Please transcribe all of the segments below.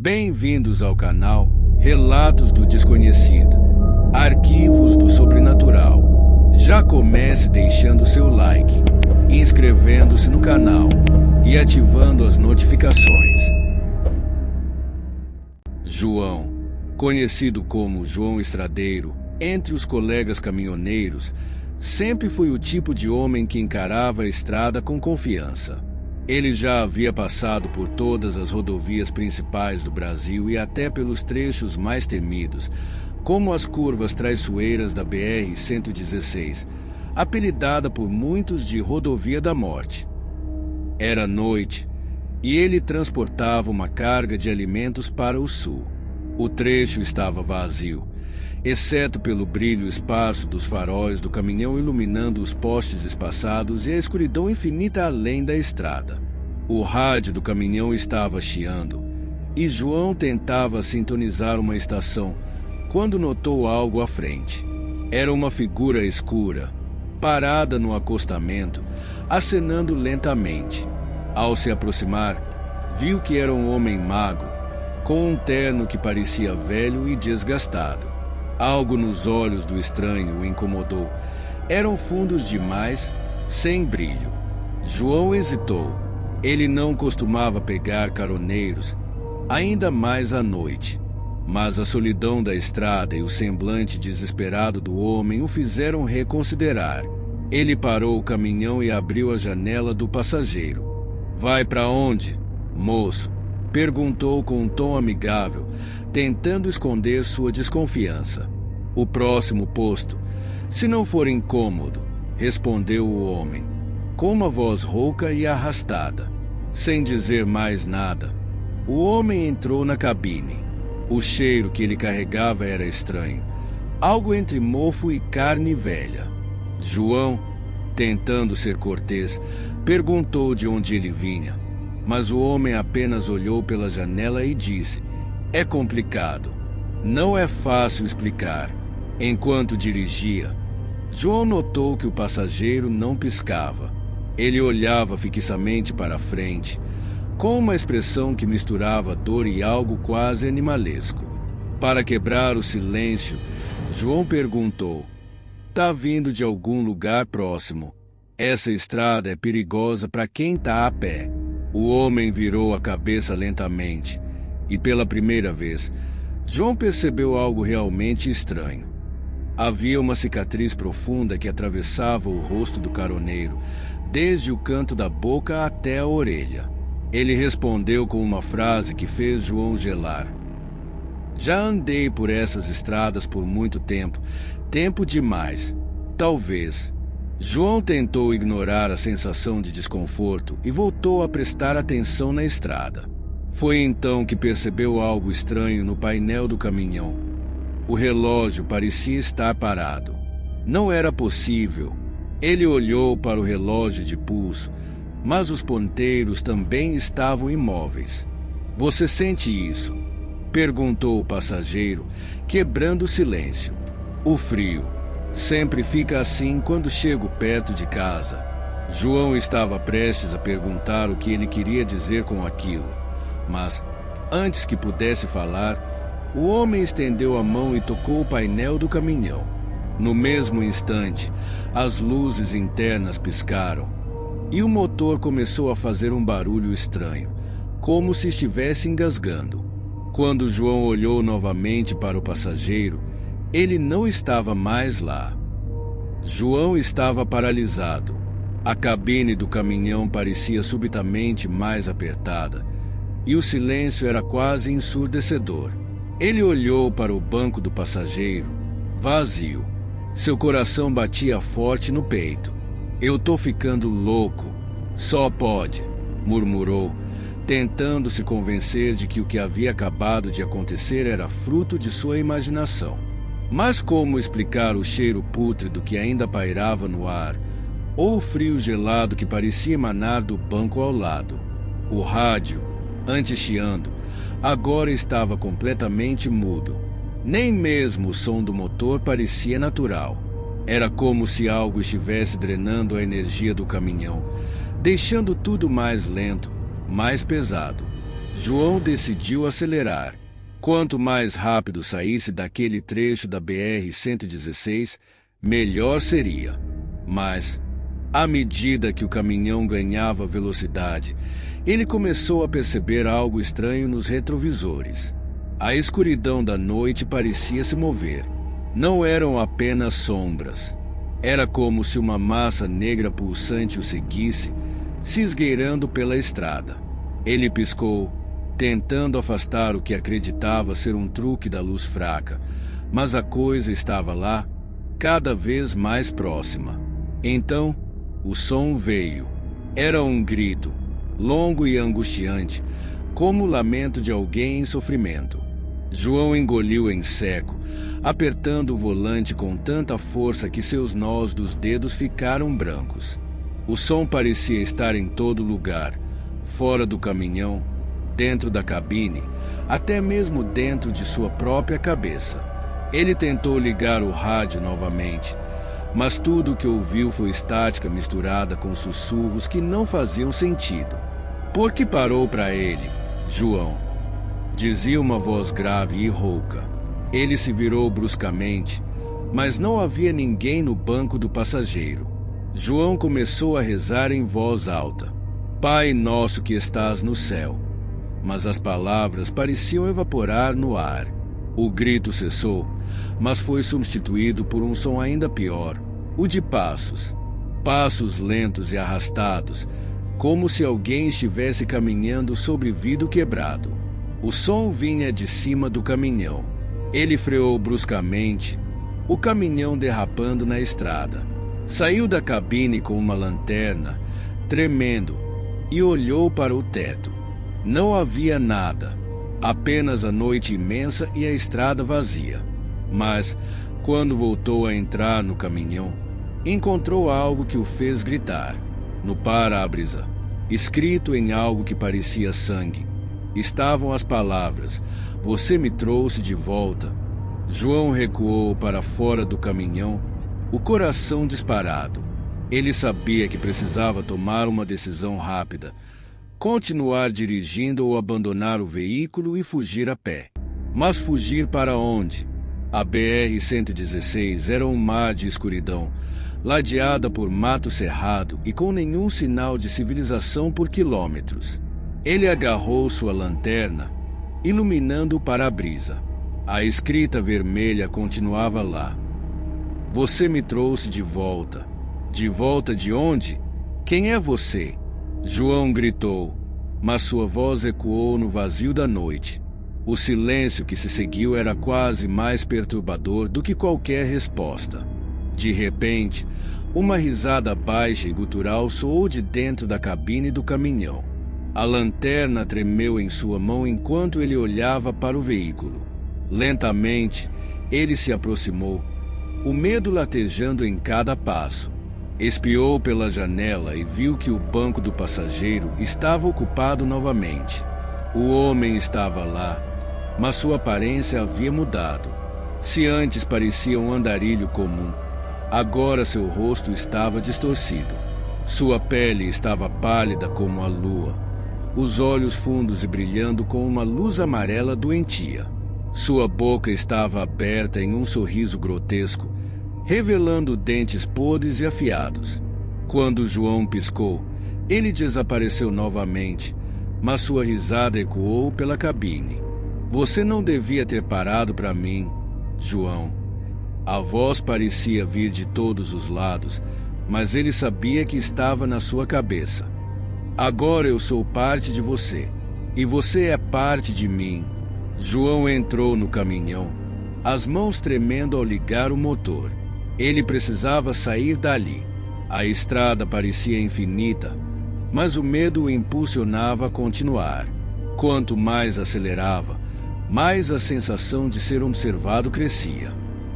Bem-vindos ao canal Relatos do Desconhecido, Arquivos do Sobrenatural. Já comece deixando seu like, inscrevendo-se no canal e ativando as notificações. João, conhecido como João Estradeiro, entre os colegas caminhoneiros, sempre foi o tipo de homem que encarava a estrada com confiança. Ele já havia passado por todas as rodovias principais do Brasil e até pelos trechos mais temidos, como as curvas traiçoeiras da BR-116, apelidada por muitos de Rodovia da Morte. Era noite e ele transportava uma carga de alimentos para o sul. O trecho estava vazio, exceto pelo brilho esparso dos faróis do caminhão iluminando os postes espaçados e a escuridão infinita além da estrada. O rádio do caminhão estava chiando e João tentava sintonizar uma estação quando notou algo à frente. Era uma figura escura, parada no acostamento, acenando lentamente. Ao se aproximar, viu que era um homem magro, com um terno que parecia velho e desgastado. Algo nos olhos do estranho o incomodou. Eram fundos demais, sem brilho. João hesitou. Ele não costumava pegar caroneiros, ainda mais à noite. Mas a solidão da estrada e o semblante desesperado do homem o fizeram reconsiderar. Ele parou o caminhão e abriu a janela do passageiro. "Vai para onde, moço?" perguntou com um tom amigável, tentando esconder sua desconfiança. "O próximo posto, se não for incômodo", respondeu o homem, com uma voz rouca e arrastada. Sem dizer mais nada, o homem entrou na cabine. O cheiro que ele carregava era estranho, algo entre mofo e carne velha. João, tentando ser cortês, perguntou de onde ele vinha, mas o homem apenas olhou pela janela e disse: "É complicado. Não é fácil explicar." Enquanto dirigia, João notou que o passageiro não piscava. Ele olhava fixamente para a frente, com uma expressão que misturava dor e algo quase animalesco. Para quebrar o silêncio, João perguntou: "Tá vindo de algum lugar próximo? Essa estrada é perigosa para quem tá a pé." O homem virou a cabeça lentamente e, pela primeira vez, João percebeu algo realmente estranho. Havia uma cicatriz profunda que atravessava o rosto do caroneiro, desde o canto da boca até a orelha. Ele respondeu com uma frase que fez João gelar: "Já andei por essas estradas por muito tempo, tempo demais. Talvez." João tentou ignorar a sensação de desconforto e voltou a prestar atenção na estrada. Foi então que percebeu algo estranho no painel do caminhão. O relógio parecia estar parado. Não era possível. Ele olhou para o relógio de pulso, mas os ponteiros também estavam imóveis. "Você sente isso?" perguntou o passageiro, quebrando o silêncio. "O frio. Sempre fica assim quando chego perto de casa." João estava prestes a perguntar o que ele queria dizer com aquilo, mas, antes que pudesse falar, o homem estendeu a mão e tocou o painel do caminhão. No mesmo instante, as luzes internas piscaram e o motor começou a fazer um barulho estranho, como se estivesse engasgando. Quando João olhou novamente para o passageiro, ele não estava mais lá. João estava paralisado. A cabine do caminhão parecia subitamente mais apertada e o silêncio era quase ensurdecedor. Ele olhou para o banco do passageiro, vazio. Seu coração batia forte no peito. "Eu tô ficando louco. Só pode", murmurou, tentando se convencer de que o que havia acabado de acontecer era fruto de sua imaginação. Mas como explicar o cheiro pútrido que ainda pairava no ar, ou o frio gelado que parecia emanar do banco ao lado? O rádio, antes chiando, agora estava completamente mudo. Nem mesmo o som do motor parecia natural. Era como se algo estivesse drenando a energia do caminhão, deixando tudo mais lento, mais pesado. João decidiu acelerar. Quanto mais rápido saísse daquele trecho da BR-116, melhor seria. Mas, à medida que o caminhão ganhava velocidade, ele começou a perceber algo estranho nos retrovisores. A escuridão da noite parecia se mover. Não eram apenas sombras. Era como se uma massa negra pulsante o seguisse, se esgueirando pela estrada. Ele piscou, tentando afastar o que acreditava ser um truque da luz fraca, mas a coisa estava lá, cada vez mais próxima. Então, o som veio. Era um grito, longo e angustiante, como o lamento de alguém em sofrimento. João engoliu em seco, apertando o volante com tanta força que seus nós dos dedos ficaram brancos. O som parecia estar em todo lugar, fora do caminhão, dentro da cabine, até mesmo dentro de sua própria cabeça. Ele tentou ligar o rádio novamente, mas tudo o que ouviu foi estática misturada com sussurros que não faziam sentido. "Por que parou para ele, João?" dizia uma voz grave e rouca. Ele se virou bruscamente, mas não havia ninguém no banco do passageiro. João começou a rezar em voz alta: "Pai nosso que estás no céu." Mas as palavras pareciam evaporar no ar. O grito cessou, mas foi substituído por um som ainda pior, o de passos. Passos lentos e arrastados, como se alguém estivesse caminhando sobre vidro quebrado. O som vinha de cima do caminhão. Ele freou bruscamente, o caminhão derrapando na estrada. Saiu da cabine com uma lanterna, tremendo, e olhou para o teto. Não havia nada, apenas a noite imensa e a estrada vazia. Mas, quando voltou a entrar no caminhão, encontrou algo que o fez gritar. No para-brisa, escrito em algo que parecia sangue, estavam as palavras: "Você me trouxe de volta." João recuou para fora do caminhão, o coração disparado. Ele sabia que precisava tomar uma decisão rápida: continuar dirigindo ou abandonar o veículo e fugir a pé. Mas fugir para onde? A BR-116 era um mar de escuridão, ladeada por mato cerrado e com nenhum sinal de civilização por quilômetros. Ele agarrou sua lanterna, iluminando o para-brisa. A escrita vermelha continuava lá: "Você me trouxe de volta." "De volta de onde? Quem é você?" João gritou, mas sua voz ecoou no vazio da noite. O silêncio que se seguiu era quase mais perturbador do que qualquer resposta. De repente, uma risada baixa e gutural soou de dentro da cabine do caminhão. A lanterna tremeu em sua mão enquanto ele olhava para o veículo. Lentamente, ele se aproximou, o medo latejando em cada passo. Espiou pela janela e viu que o banco do passageiro estava ocupado novamente. O homem estava lá, mas sua aparência havia mudado. Se antes parecia um andarilho comum, agora seu rosto estava distorcido. Sua pele estava pálida como a lua, os olhos fundos e brilhando com uma luz amarela doentia. Sua boca estava aberta em um sorriso grotesco, revelando dentes podres e afiados. Quando João piscou, ele desapareceu novamente, mas sua risada ecoou pela cabine. "Você não devia ter parado para mim, João." A voz parecia vir de todos os lados, mas ele sabia que estava na sua cabeça. "Agora eu sou parte de você, e você é parte de mim." João entrou no caminhão, as mãos tremendo ao ligar o motor. Ele precisava sair dali. A estrada parecia infinita, mas o medo o impulsionava a continuar. Quanto mais acelerava, mais a sensação de ser observado crescia.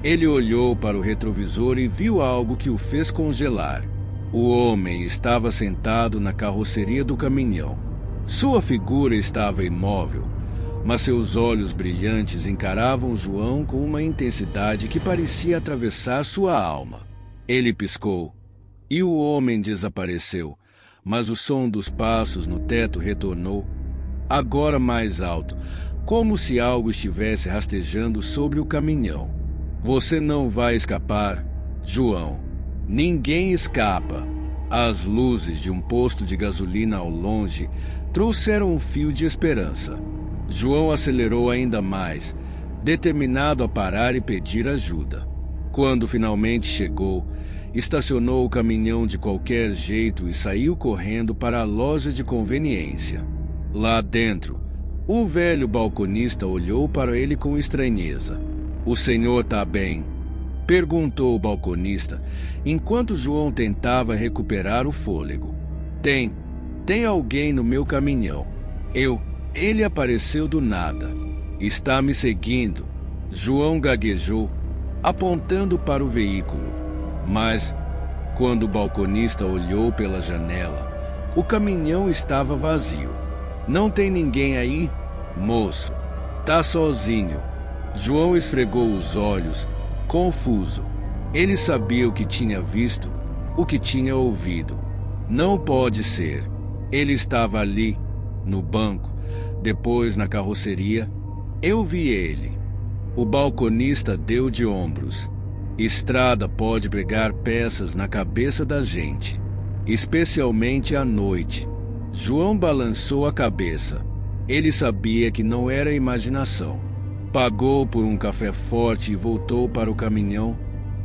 Ele olhou para o retrovisor e viu algo que o fez congelar. O homem estava sentado na carroceria do caminhão. Sua figura estava imóvel, mas seus olhos brilhantes encaravam João com uma intensidade que parecia atravessar sua alma. Ele piscou, e o homem desapareceu, mas o som dos passos no teto retornou. agora mais alto, como se algo estivesse rastejando sobre o caminhão. Você não vai escapar, João. Ninguém escapa. As luzes de um posto de gasolina ao longe trouxeram um fio de esperança. João acelerou ainda mais, determinado a parar e pedir ajuda. Quando finalmente chegou, estacionou o caminhão de qualquer jeito e saiu correndo para a loja de conveniência. Lá dentro, um velho balconista olhou para ele com estranheza. "O senhor está bem?" perguntou o balconista, enquanto João tentava recuperar o fôlego. Tem alguém no meu caminhão. Ele apareceu do nada. Está me seguindo." João gaguejou, apontando para o veículo. Mas, quando o balconista olhou pela janela, o caminhão estava vazio. "Não tem ninguém aí, moço. Tá sozinho." João esfregou os olhos, confuso. Ele sabia o que tinha visto, o que tinha ouvido. Não pode ser. Ele estava ali, no banco, depois na carroceria. Eu vi ele. O balconista deu de ombros. Estrada pode pregar peças na cabeça da gente, especialmente à noite. João balançou a cabeça. Ele sabia que não era imaginação. Pagou por um café forte e voltou para o caminhão,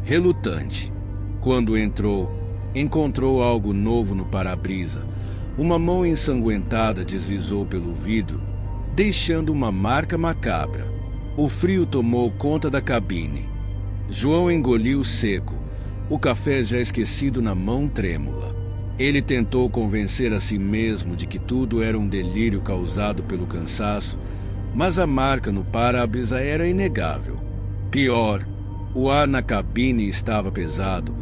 relutante. Quando entrou, encontrou algo novo no para-brisa. Uma mão ensanguentada deslizou pelo vidro, deixando uma marca macabra. O frio tomou conta da cabine. João engoliu seco, o café já esquecido na mão trêmula. Ele tentou convencer a si mesmo de que tudo era um delírio causado pelo cansaço, mas a marca no para-brisa era inegável. Pior, o ar na cabine estava pesado,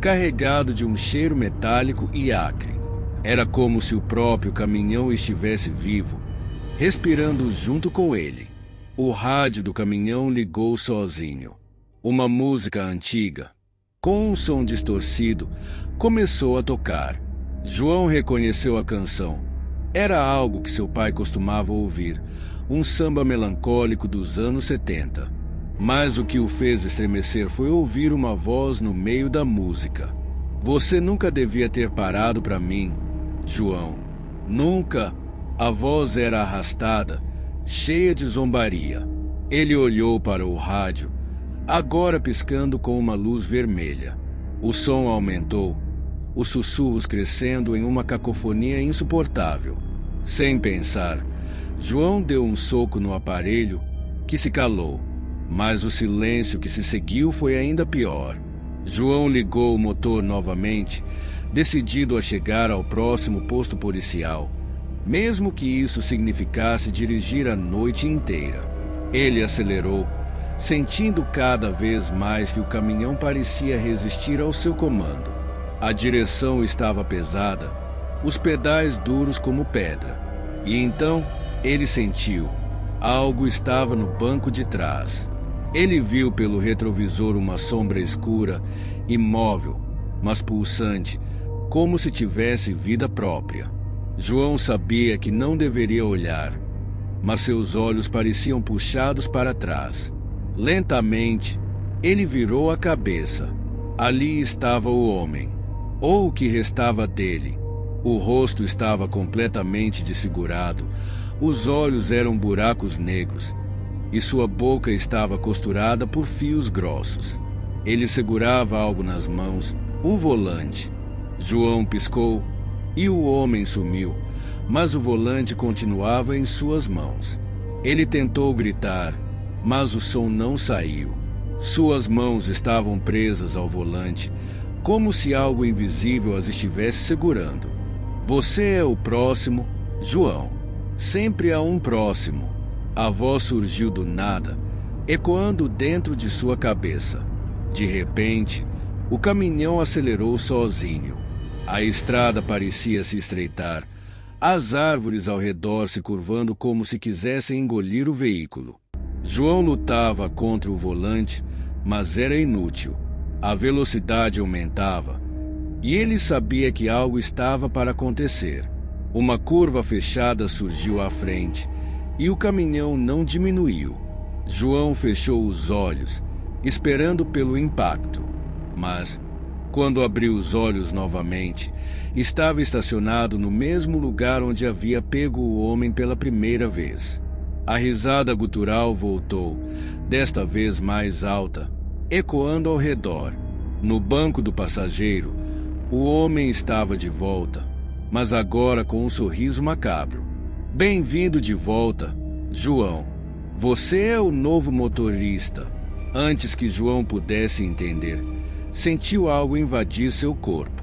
carregado de um cheiro metálico e acre. Era como se o próprio caminhão estivesse vivo, respirando junto com ele. O rádio do caminhão ligou sozinho. Uma música antiga, com um som distorcido, começou a tocar. João reconheceu a canção. Era algo que seu pai costumava ouvir, um samba melancólico dos anos 70. Mas o que o fez estremecer foi ouvir uma voz no meio da música. "Você nunca devia ter parado para mim, João. Nunca." A voz era arrastada, cheia de zombaria. Ele olhou para o rádio, agora piscando com uma luz vermelha. O som aumentou, os sussurros crescendo em uma cacofonia insuportável. Sem pensar, João deu um soco no aparelho, que se calou. Mas o silêncio que se seguiu foi ainda pior. João ligou o motor novamente, decidido a chegar ao próximo posto policial, mesmo que isso significasse dirigir a noite inteira. Ele acelerou, sentindo cada vez mais que o caminhão parecia resistir ao seu comando. A direção estava pesada, os pedais duros como pedra. E então ele sentiu. Algo estava no banco de trás. Ele viu pelo retrovisor uma sombra escura, imóvel, mas pulsante, como se tivesse vida própria. João sabia que não deveria olhar, mas seus olhos pareciam puxados para trás. Lentamente, ele virou a cabeça. Ali estava o homem, ou o que restava dele. O rosto estava completamente desfigurado, os olhos eram buracos negros, e sua boca estava costurada por fios grossos. Ele segurava algo nas mãos, um volante. João piscou e o homem sumiu, mas o volante continuava em suas mãos. Ele tentou gritar, mas o som não saiu. Suas mãos estavam presas ao volante, como se algo invisível as estivesse segurando. Você é o próximo, João. Sempre há um próximo. A voz surgiu do nada, ecoando dentro de sua cabeça. De repente, o caminhão acelerou sozinho. A estrada parecia se estreitar, as árvores ao redor se curvando como se quisessem engolir o veículo. João lutava contra o volante, mas era inútil. A velocidade aumentava, e ele sabia que algo estava para acontecer. Uma curva fechada surgiu à frente e o caminhão não diminuiu. João fechou os olhos, esperando pelo impacto. Mas, quando abriu os olhos novamente, estava estacionado no mesmo lugar onde havia pego o homem pela primeira vez. A risada gutural voltou, desta vez mais alta, ecoando ao redor. No banco do passageiro, o homem estava de volta, mas agora com um sorriso macabro. Bem-vindo de volta, João. Você é o novo motorista. Antes que João pudesse entender, sentiu algo invadir seu corpo.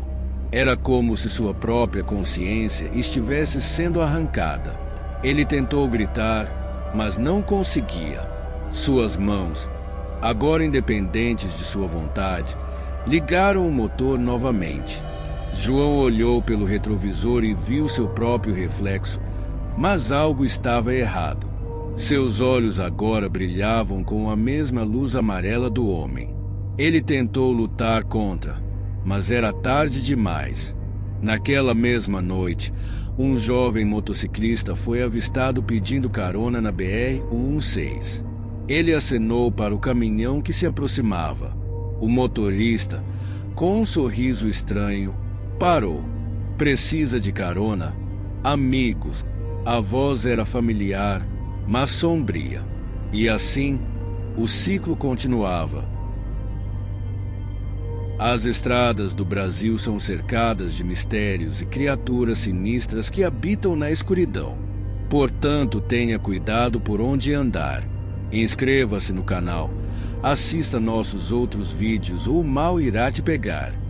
Era como se sua própria consciência estivesse sendo arrancada. Ele tentou gritar, mas não conseguia. Suas mãos, agora independentes de sua vontade, ligaram o motor novamente. João olhou pelo retrovisor e viu seu próprio reflexo, mas algo estava errado. Seus olhos agora brilhavam com a mesma luz amarela do homem. Ele tentou lutar contra, mas era tarde demais. Naquela mesma noite, um jovem motociclista foi avistado pedindo carona na BR-116. Ele acenou para o caminhão que se aproximava. O motorista, com um sorriso estranho, parou. Precisa de carona? Amigos. A voz era familiar, mas sombria. E assim, o ciclo continuava. As estradas do Brasil são cercadas de mistérios e criaturas sinistras que habitam na escuridão. Portanto, tenha cuidado por onde andar. Inscreva-se no canal, assista nossos outros vídeos ou o mal irá te pegar.